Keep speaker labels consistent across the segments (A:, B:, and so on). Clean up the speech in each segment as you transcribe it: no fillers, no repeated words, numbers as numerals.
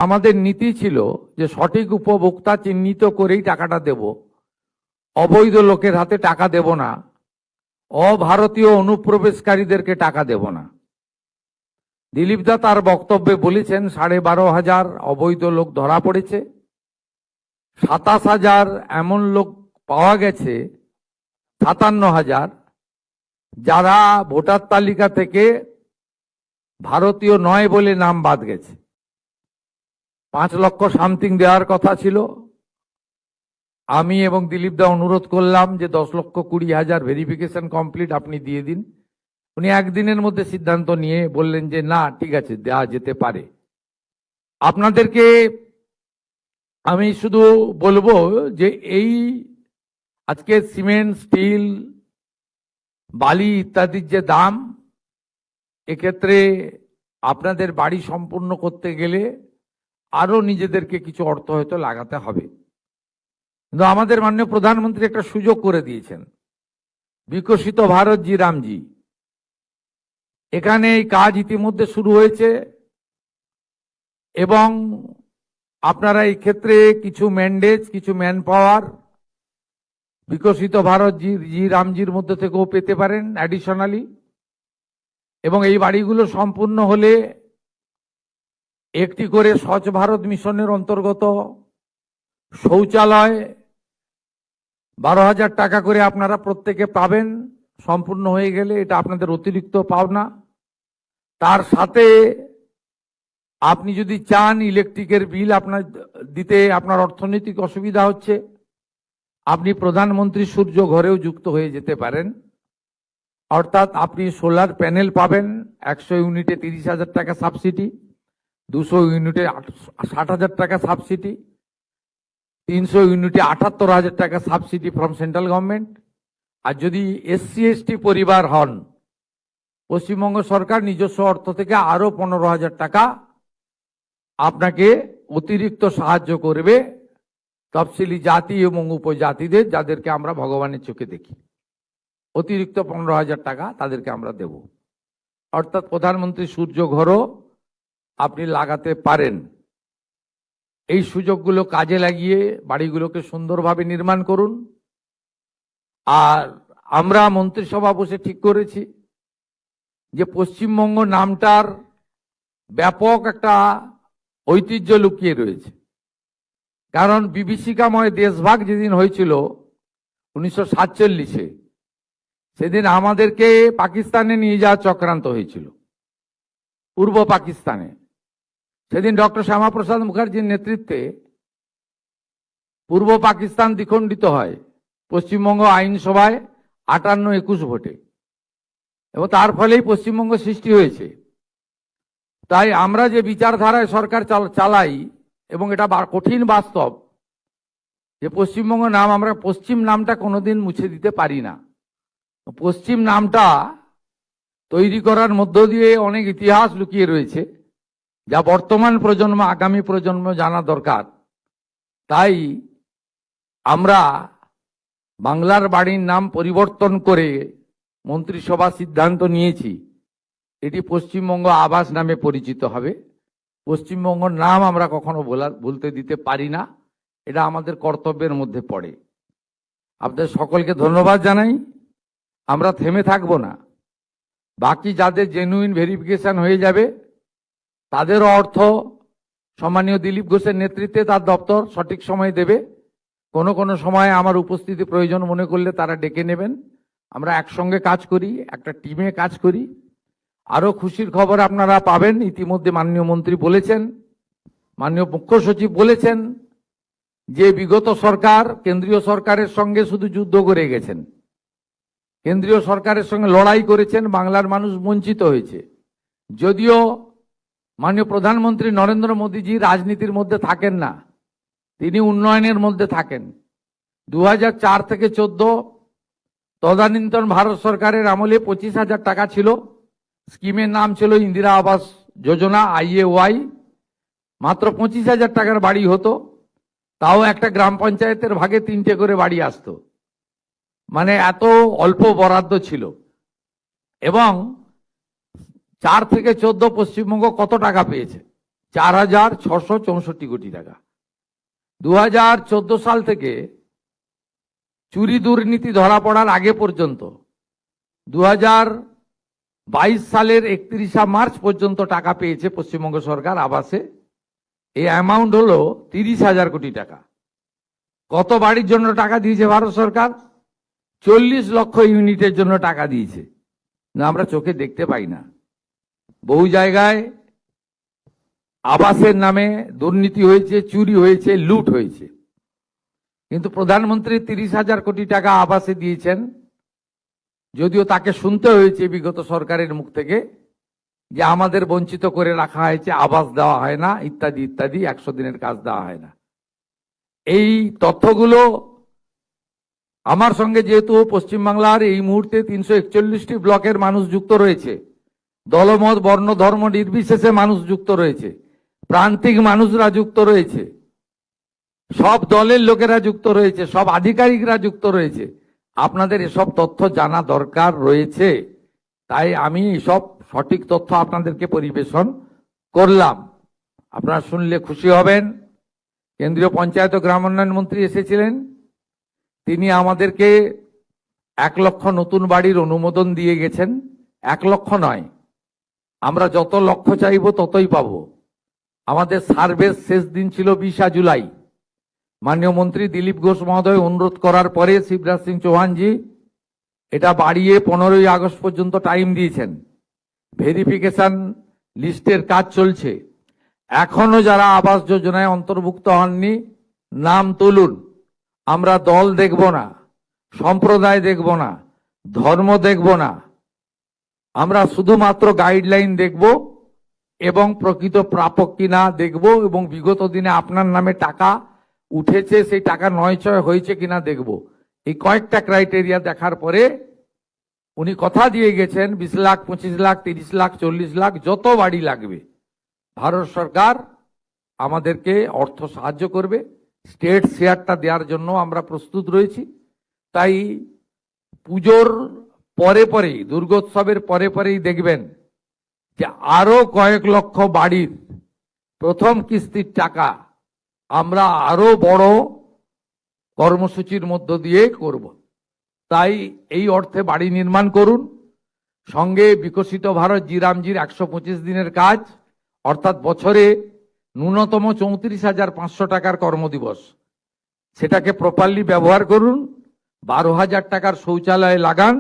A: আমাদের নীতি ছিল যে সঠিক উপভোক্তা চিহ্নিত করেই টাকাটা দেব, অবৈধ লোকের হাতে টাকা দেব না, অভারতীয় অনুপ্রবেশকারীদেরকে টাকা দেব না। দিলীপ দা তার বক্তব্যে বলেছেন 12,500 অবৈধ লোক ধরা পড়েছে, 27,000 এমন লোক পাওয়া গেছে, 57,000 যারা ভোটার তালিকা থেকে ভারতীয় নয় বলে নাম বাদ গেছে। 5 লক্ষ সামথিং দেওয়ার কথা ছিল। আমি এবং দিলীপ দা অনুরোধ করলাম যে 10,20,000 ভেরিফিকেশন কমপ্লিট আপনি দিয়ে দিন। উনি একদিনের মধ্যে সিদ্ধান্ত নিয়ে বললেন যে না, ঠিক আছে, দেওয়া যেতে পারে। আপনাদেরকে আমি শুধু বলবো যে এই আজকে সিমেন্ট, স্টিল, বালি ইত্যাদির যে দাম, এক্ষেত্রে আপনাদের বাড়ি সম্পূর্ণ করতে গেলে আরো নিজেদেরকে কিছু অর্থ হয়তো লাগাতে হবে। কিন্তু আমাদের মাননীয় প্রধানমন্ত্রী একটা সুযোগ করে দিয়েছেন, বিকশিত ভারত জি রামজি। এখানে এই কাজ ইতিমধ্যে শুরু হয়েছে এবং আপনারা এই ক্ষেত্রে কিছু ম্যান্ডেজ, কিছু ম্যান পাওয়ার বিকশিত ভারত জি রামজির মধ্যে থেকেও পেতে পারেন অ্যাডিশনালি। এবং এই বাড়িগুলো সম্পূর্ণ হলে একটি করে স্বচ্ছ ভারত মিশনের অন্তর্গত শৌচালয় 12,000 টাকা করে আপনারা প্রত্যেকে পাবেন সম্পূর্ণ হয়ে গেলে। এটা আপনাদের অতিরিক্ত পাওনা। তার সাথে আপনি যদি চান ইলেকট্রিকের বিল আপনার দিতে আপনার অর্থনৈতিক অসুবিধা হচ্ছে, আপনি প্রধানমন্ত্রী সূর্য ঘরেও যুক্ত হয়ে যেতে পারেন। অর্থাৎ আপনি সোলার প্যানেল পাবেন 100 ইউনিটে 30,000 টাকা সাবসিডি, 200 ইউনিটে 60,000 টাকা সাবসিডি, 300 ইউনিটে 78,000 টাকা সাবসিডি ফ্রম সেন্ট্রাল গভর্নমেন্ট। আর যদি SC ST পরিবার হন, পশ্চিমবঙ্গ সরকার নিজস্ব অর্থ থেকে আরো 15,000 টাকা আপনাকে অতিরিক্ত সাহায্য করবে তফসিলি জাতি এবং উপজাতিদের, যাদেরকে আমরা ভগবানের চোখে দেখি। অতিরিক্ত 15,000 টাকা তাদেরকে আমরা দেব। অর্থাৎ প্রধানমন্ত্রী সূর্য ঘরও আপনি লাগাতে পারেন। এই সুযোগগুলো কাজে লাগিয়ে বাড়িগুলোকে সুন্দরভাবে নির্মাণ করুন। আর আমরা মন্ত্রিসভা বসে ঠিক করেছি যে পশ্চিমবঙ্গ নামটার ব্যাপক একটা ঐতিহ্য লুকিয়ে রয়েছে। কারণ বিভীষিকাময় দেশভাগ যেদিন হয়েছিল 1947-এ, সেদিন আমাদেরকে পাকিস্তানে নিয়ে যাওয়ার চক্রান্ত হয়েছিল, পূর্ব পাকিস্তানে। সেদিন ডক্টর শ্যামাপ্রসাদ মুখার্জির নেতৃত্বে পূর্ব পাকিস্তান দ্বিখণ্ডিত হয় পশ্চিমবঙ্গ আইনসভায় 58-21 ভোটে, এবং তার ফলেই পশ্চিমবঙ্গ সৃষ্টি হয়েছে। তাই আমরা যে বিচারধারায় সরকার চালাই, এবং এটা কঠিন বাস্তব যে পশ্চিমবঙ্গ নাম, আমরা পশ্চিম নামটা কোনোদিন মুছে দিতে পারি না। পশ্চিম নামটা তৈরি করার মধ্য দিয়ে অনেক ইতিহাস লুকিয়ে রয়েছে, যা বর্তমান প্রজন্ম, আগামী প্রজন্ম জানা দরকার। তাই আমরা বাংলার বাড়ির নাম পরিবর্তন করে মন্ত্রিসভা সিদ্ধান্ত নিয়েছি, এটি পশ্চিমবঙ্গ আবাস নামে পরিচিত হবে। পশ্চিমবঙ্গের নাম আমরা কখনো ভুলতে দিতে পারি না, এটা আমাদের কর্তব্যের মধ্যে পড়ে। আপনাদের সকলকে ধন্যবাদ জানাই। আমরা থেমে থাকবো না। বাকি যাদের জেনুইন ভেরিফিকেশন হয়ে যাবে তাদেরও অর্থ সম্মানীয় দিলীপ ঘোষের নেতৃত্বে তার দপ্তর সঠিক সময় দেবে। কোনো কোনো সময় আমার উপস্থিতি প্রয়োজন মনে করলে তারা ডেকে নেবেন। আমরা একসঙ্গে কাজ করি, একটা টিমে কাজ করি। আরো খুশির খবর আপনারা পাবেন। ইতিমধ্যে মাননীয় মন্ত্রী বলেছেন, মাননীয় মুখ্য সচিব বলেছেন যে বিগত সরকার কেন্দ্রীয় সরকারের সঙ্গে শুধু যুদ্ধ করে গেছেন, কেন্দ্রীয় সরকারের সঙ্গে লড়াই করেছেন, বাংলার মানুষ বঞ্চিত হয়েছে। যদিও মাননীয় প্রধানমন্ত্রী নরেন্দ্র মোদীজি রাজনীতির মধ্যে থাকেন না, তিনি উন্নয়নের মধ্যে থাকেন। 2004 থেকে 14 তদানীন্তন ভারত সরকারের আমলে 25,000 টাকা ছিল। স্কিমের নাম ছিল ইন্দিরা আবাস যোজনা, IAY। মাত্র 25,000 টাকার বাড়ি হতো, তাও একটা গ্রাম পঞ্চায়েতের ভাগে 3টে করে বাড়ি আসতো। মানে এত অল্প বরাদ্দ ছিল। এবং 4 থেকে 14 পশ্চিমবঙ্গ কত টাকা পেয়েছে? 4,664 কোটি টাকা। 2014 সাল থেকে চুরি দুর্নীতি ধরা পড়ার আগে পর্যন্ত 2022 সালের 31 মার্চ পর্যন্ত টাকা পেয়েছে পশ্চিমবঙ্গ সরকার আবাসে। এই অ্যামাউন্ট হলো 30,000 কোটি টাকা। কত বাড়ির জন্য টাকা দিয়েছে ভারত সরকার? 40 লক্ষ ইউনিটের জন্য টাকা দিয়েছে। না, আমরা চোখে দেখতে পাই না। বহু জায়গায় আবাসের নামে দুর্নীতি হয়েছে, চুরি হয়েছে, লুট হয়েছে, কিন্তু প্রধানমন্ত্রী 30,000 কোটি টাকা আবাসে দিয়েছেন। যদিও তাকে শুনতে হয়েছে বিগত সরকারের মুখ থেকে যে আমাদের বঞ্চিত করে রাখা হয়েছে, আবাস দেওয়া হয় না, ইত্যাদি ইত্যাদি, 100 দিনের কাজ দেওয়া হয় না। এই তথ্যগুলো আমার সঙ্গে, যেহেতু পশ্চিমবাংলার এই মুহূর্তে 341টি ব্লকের মানুষ যুক্ত রয়েছে, দলমত বর্ণ ধর্ম নির্বিশেষে মানুষ যুক্ত রয়েছে, প্রান্তিক মানুষরা যুক্ত রয়েছে, সব দলের লোকেরা যুক্ত রয়েছে, সব আধিকারিকরা যুক্ত রয়েছে, আপনাদের এসব তথ্য জানা দরকার রয়েছে। তাই আমি এসব সঠিক তথ্য আপনাদেরকে পরিবেশন করলাম। আপনারা শুনলে খুশি হবেন। কেন্দ্রীয় পঞ্চায়েত ও গ্রাম উন্নয়ন মন্ত্রী এসেছিলেন, তিনি আমাদেরকে 1 লক্ষ নতুন বাড়ির অনুমোদন দিয়ে গেছেন। 1 লক্ষ নয়, আমরা যত লক্ষ চাইব ততই পাবো। আমাদের সার্ভের শেষ দিন ছিল 20 জুলাই। মাননীয় মন্ত্রী দিলীপ ঘোষ মহোদয় অনুরোধ করার পরে শিবরাজ সিং চৌহানজি এটা বাড়িয়ে 15ই আগস্ট পর্যন্ত টাইম দিয়েছেন। ভেরিফিকেশন লিস্টের কাজ চলছে। এখনো যারা আবাস যোজনায় অন্তর্ভুক্ত হননি, নাম তুলুন। আমরা দল দেখব না, সম্প্রদায় দেখব না, ধর্ম দেখব না, আমরা শুধুমাত্র গাইডলাইন দেখব এবং প্রকৃত প্রাপক কিনা দেখব, এবং বিগত দিনে আপনার নামে টাকা উঠেছে, সেই টাকা নয়ছয় হয়েছে কিনা দেখব। এই কয়েকটা ক্রাইটেরিয়া দেখার পরে উনি কথা দিয়ে গেছেন 20 লাখ, 25 লাখ, 30 লাখ, 40 লাখ, যত বাড়ি লাগবে ভারত সরকার আমাদেরকে অর্থ সাহায্য করবে। স্টেট শেয়ারটা দেওয়ার জন্য আমরা প্রস্তুত রয়েছি। তাই পুজোর পরে পরেই, দুর্গোৎসবের পরে পরেই দেখবেন যে আরো কয়েক লক্ষ বাড়ির প্রথম কিস্তির টাকা আমরা আরো বড় কর্মসূচির মধ্য দিয়ে করব। তাই এই অর্থে বাড়ি নির্মাণ করুন। সঙ্গে বিকশিত ভারত জি রামজির 125 দিনের কাজ, অর্থাৎ বছরে ন্যূনতম 34,500 টাকার কর্মদিবস, সেটাকে প্রপারলি ব্যবহার করুন। 12,000 টাকার শৌচালয় লাগান।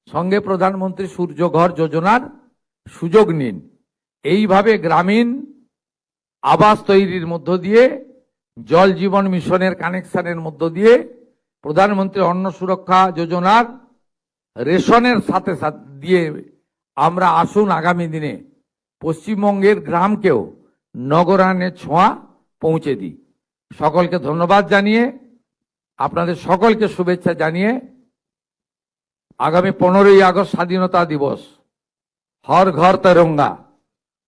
A: সঙ্গে প্রধানমন্ত্রী সূর্যঘর যোজনার সুযোগ নিন। এইভাবে গ্রামীণ আবাস তৈরির মধ্য দিয়ে, জল জীবন মিশনের কানেকশনের মধ্য দিয়ে, প্রধানমন্ত্রী অন্ন সুরক্ষা যোজনার রেশনের সাথে সাথে দিয়ে আমরা আসুন আগামী দিনে পশ্চিমবঙ্গের গ্রামকেও নগরায়নের ছোঁয়া পৌঁছে দিই। সকলকে ধন্যবাদ জানিয়ে, আপনাদের সকলকে শুভেচ্ছা জানিয়ে, আগামী 15ই আগস্ট স্বাধীনতা দিবস, হর ঘর তেরঙ্গা,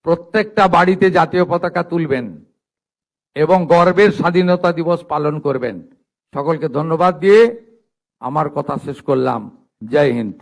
A: প্রত্যেকটা বাড়িতে জাতীয় পতাকা তুলবেন এবং গর্বের স্বাধীনতা দিবস পালন করবেন। সকলকে ধন্যবাদ দিয়ে আমার কথা শেষ করলাম। জয় হিন্দ।